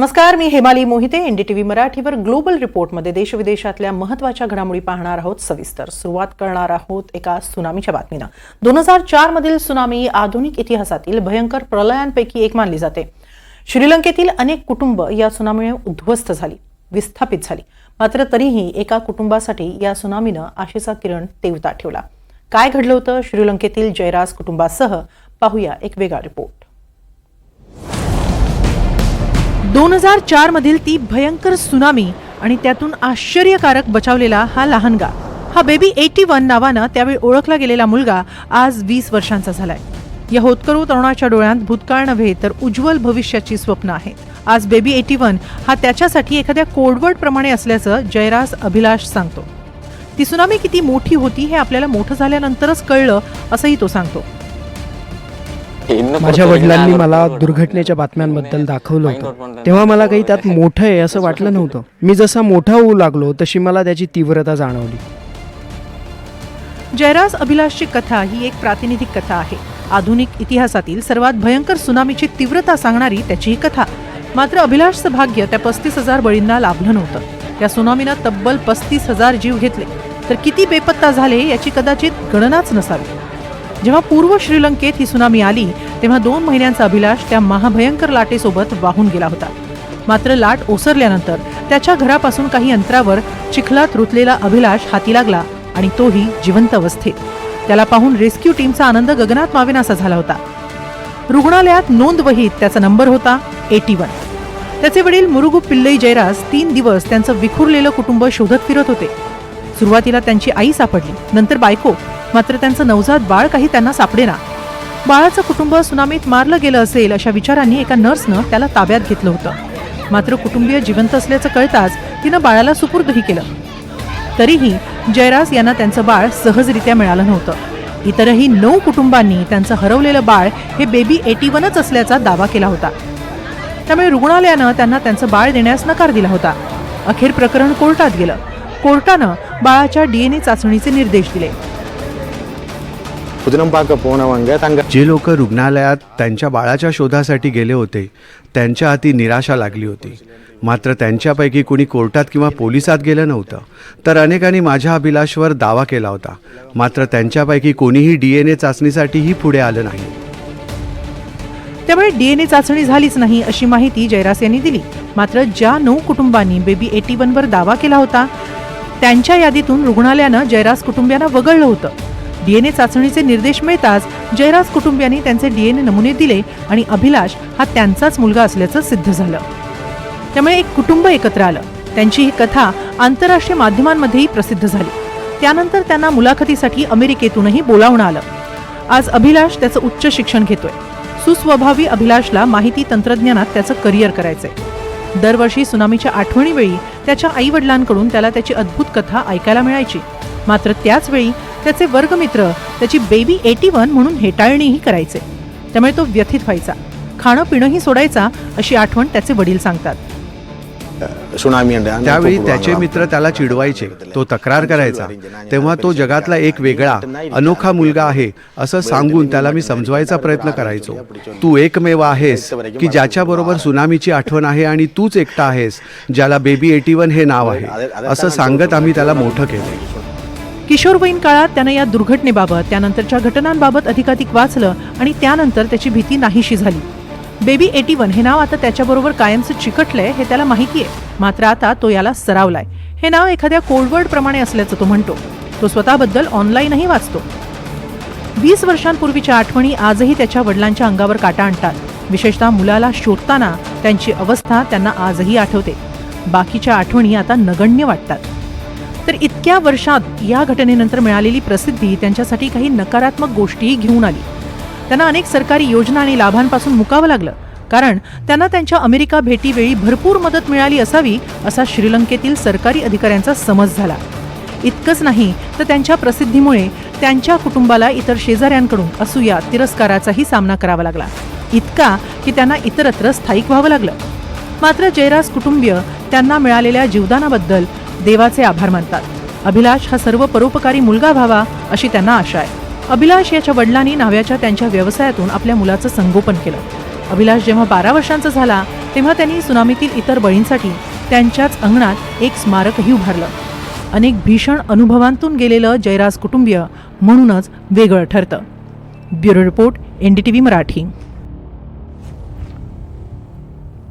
नमस्कार, मी हेमाली मोहिते. एनडीटीव्ही मराठीवर ग्लोबल रिपोर्टमध्ये देशविदेशातल्या महत्त्वाच्या घडामोडी पाहणार आहोत. सविस्तर सुरुवात करणार आहोत एका सुनामीच्या बातमीनं. 2004 मधील सुनामी आधुनिक इतिहासातील भयंकर प्रलयांपैकी एक मानली जाते. श्रीलंकेतील अनेक कुटुंब या सुनामीमुळे उद्ध्वस्त झाली, विस्थापित झाली. मात्र तरीही एका कुटुंबासाठी या सुनामीनं आशेचा किरण तेवता ठेवला. काय घडलं होतं श्रीलंकेतील जयराज कुटुंबासह पाहूया एक वेगळा रिपोर्ट. 2004 मधील ती भयंकर सुनामी आणि त्यातून आश्चर्यकारक बचावलेला हा लहानगा, हा बेबी 81 नावानं त्यावेळी ओळखला गेलेला मुलगा आज 20 वर्षांचा झालाय. या होतकरू तरुणाच्या डोळ्यात भूतकाळ नव्हे तर उज्ज्वल भविष्याची स्वप्न आहेत. आज बेबी 81 हा त्याच्यासाठी एखाद्या कोडवर्ड प्रमाणे असल्याचं जयराज अभिलाष सांगतो. ती सुनामी किती मोठी होती हे आपल्याला मोठं झाल्यानंतरच कळलं असंही तो सांगतो. माझ्या वडिलांनी मला दुर्घटनेच्या बातम्यांबद्दल दाखवलं होतं, तेव्हा मला काही त्यात मोठं आहे असं वाटलं नव्हतं. मी जसा मोठा होऊ लागलो तशी मला त्याची तीव्रता जाणवली. जयराज अभिलाषची कथा ही एक प्रातिनिधिक कथा आहे. आधुनिक इतिहासातील सर्वात भयंकर सुनामीची तीव्रता सांगणारी त्याची ही कथा. मात्र अभिलाषचं भाग्य त्या 35,000 बळींना लाभलं नव्हतं. या सुनामीनं तब्बल 35,000 जीव घेतले, तर किती बेपत्ता झाले याची कदाचित गणनाच नसावी. जेव्हा पूर्व श्रीलंकेत ही सुनामी आली तेव्हा 2 महिन्यांचा अभिलाष त्या महाभयंकर लाटेसोबत वाहून गेला होता. मात्र लाट ओसरल्यानंतर त्याच्या घरापासून काही अंतरावर चिखलात रुतलेला अभिलाष हाती लागला आणि तोही जिवंत अवस्थेत. त्याला पाहून रेस्क्यू टीमचा आनंद गगनात मावेनासा झाला होता. रुग्णालयात नोंदवहीत त्याचा नंबर होता 81. त्याचे वडील मुरुगू पिल्लई जयराज 3 दिवस त्यांचं विखुरलेलं कुटुंब शोधत फिरत होते. सुरुवातीला त्यांची आई सापडली, नंतर बायको. मात्र त्यांचं नवजात बाळ काही त्यांना सापडेना. बाळाचं कुटुंब सुनामीत मारलं गेलं असेल अशा विचारांनी एका नर्सनं त्याला ताब्यात घेतलं होतं. मात्र कुटुंबीय जिवंत असल्याचं कळताच तिनं बाळाला सुपूर्दही केलं. तरीही जयराज यांना त्यांचं बाळ सहजरित्या मिळालं नव्हतं. इतरही 9 कुटुंबांनी त्यांचं हरवलेलं बाळ हे बेबी 81च असल्याचा दावा केला होता. त्यामुळे रुग्णालयानं त्यांना त्यांचं बाळ देण्यास नकार दिला होता. अखेर प्रकरण कोर्टात गेलं. कोर्टानं बाळाच्या DNA चाचणीचे निर्देश दिले. जे लोक रुग्णालयात त्यांच्या बाळाच्या शोधासाठी गेले होते त्यांच्या हाती निराशा लागली होती. मात्र त्यांच्यापैकी कुणी कोर्टात किंवा पोलिसात गेलं नव्हतं. तर अनेकांनी माझ्या अभिलाषवर दावा केला होता. मात्र त्यांच्यापैकी कोणीही DNA चाचणीसाठीही पुढे आलं नाही. त्यामुळे DNA चाचणी झालीच नाही अशी माहिती जयराज यांनी दिली. मात्र ज्या 9 कुटुंबांनी बेबी 81 वर दावा केला होता त्यांच्या यादीतून रुग्णालयानं जयराज कुटुंबियांना वगळलं होतं. DNA चाचणीचे निर्देश मिळताच जयराज कुटुंबियांनी त्यांचे DNA नमुने दिले आणि अभिलाष हा त्यांचाच मुलगा असल्याचं सिद्ध झालं. त्यामुळे एक कुटुंब एकत्र आलं. त्यांची ही कथा आंतरराष्ट्रीय माध्यमांमध्येही प्रसिद्ध झाली. त्यानंतर त्यांना मुलाखतीसाठी अमेरिकेतूनही बोलावणं आलं. आज अभिलाष त्याचं उच्च शिक्षण घेतोय. सुस्वभावी अभिलाषला माहिती तंत्रज्ञानात त्याचं करिअर करायचंय. दरवर्षी सुनामीच्या आठवणीवेळी त्याच्या आई वडिलांकडून त्याला त्याची अद्भुत कथा ऐकायला मिळायची. मात्र त्याच वेळी त्याचे वर्गमित्र त्याची बेबी 81 म्हणून हेटाळणीही करायचे. त्यामुळे तो व्यथित व्हायचा, खाणं पिणंही सोडायचा अशी आठवण त्याचे वडील सांगतात. त्यावेळी त्याचे मित्र त्याला चिडवायचे, तो तक्रार करायचा. तेव्हा तो जगातला एक वेगळा अनोखा मुलगा आहे असं सांगून त्याला मी समजवायचा प्रयत्न करायचो. तू एकमेव आहेस की ज्याच्याबरोबर सुनामीची आठवण आहे आणि तूच एकटा आहेस ज्याला बेबी 81 हे नाव आहे असं सांगत आम्ही त्याला मोठं केलं. किशोरवयीन काळात त्यानं या दुर्घटनेबाबत, त्यानंतरच्या घटनांबाबत अधिकाधिक वाचलं आणि त्यानंतर त्याची भीती नाहीशी झाली. बेबी 81 हे नाव आता त्याच्याबरोबर कायमचं चिकटलंय हे त्याला माहिती आहे. मात्र आता तो याला सरावलाय. हे नाव एखाद्या कोडवर्ड प्रमाणे असल्याचं तो म्हणतो. तो स्वतःबद्दल ऑनलाईनही वाचतो. 20 वर्षांपूर्वीच्या आठवणी आजही त्याच्या वडिलांच्या अंगावर काटा आणतात. विशेषतः मुलाला शोधताना त्यांची अवस्था त्यांना आजही आठवते. बाकीच्या आठवणी आता नगण्य वाटतात. तर इतक्या वर्षात या घटनेनंतर मिळालेली प्रसिद्धी त्यांच्यासाठी काही नकारात्मक गोष्टीही घेऊन आली. त्यांना अनेक सरकारी योजना आणि लाभांपासून मुकावं लागलं, कारण त्यांना त्यांच्या अमेरिका भेटीवेळी भरपूर मदत मिळाली असावी असा श्रीलंकेतील सरकारी अधिकाऱ्यांचा समज झाला. इतकंच नाही तर त्यांच्या प्रसिद्धीमुळे त्यांच्या कुटुंबाला इतर शेजाऱ्यांकडून असूया, तिरस्काराचाही सामना करावा लागला. इतका की त्यांना इतरत्र स्थायिक व्हावं लागलं. मात्र जयराज कुटुंबीय त्यांना मिळालेल्या जीवदानाबद्दल देवाचे आभार मानतात. अभिलाष हा सर्व परोपकारी मुलगा व्हावा अशी त्यांना आशा आहे. अभिलाष याच्या वडिलांनी न्हाव्याच्या त्यांच्या व्यवसायातून आपल्या मुलाचं संगोपन केलं. अभिलाष जेव्हा 12 वर्षांचा झाला तेव्हा त्यांनी सुनामीतील इतर बळींसाठी त्यांच्याच अंगणात एक स्मारकही उभारलं. अनेक भीषण अनुभवांतून गेलेलं जयराज कुटुंबीय म्हणूनच वेगळं ठरतं. Bureau report, NDTV Marathi.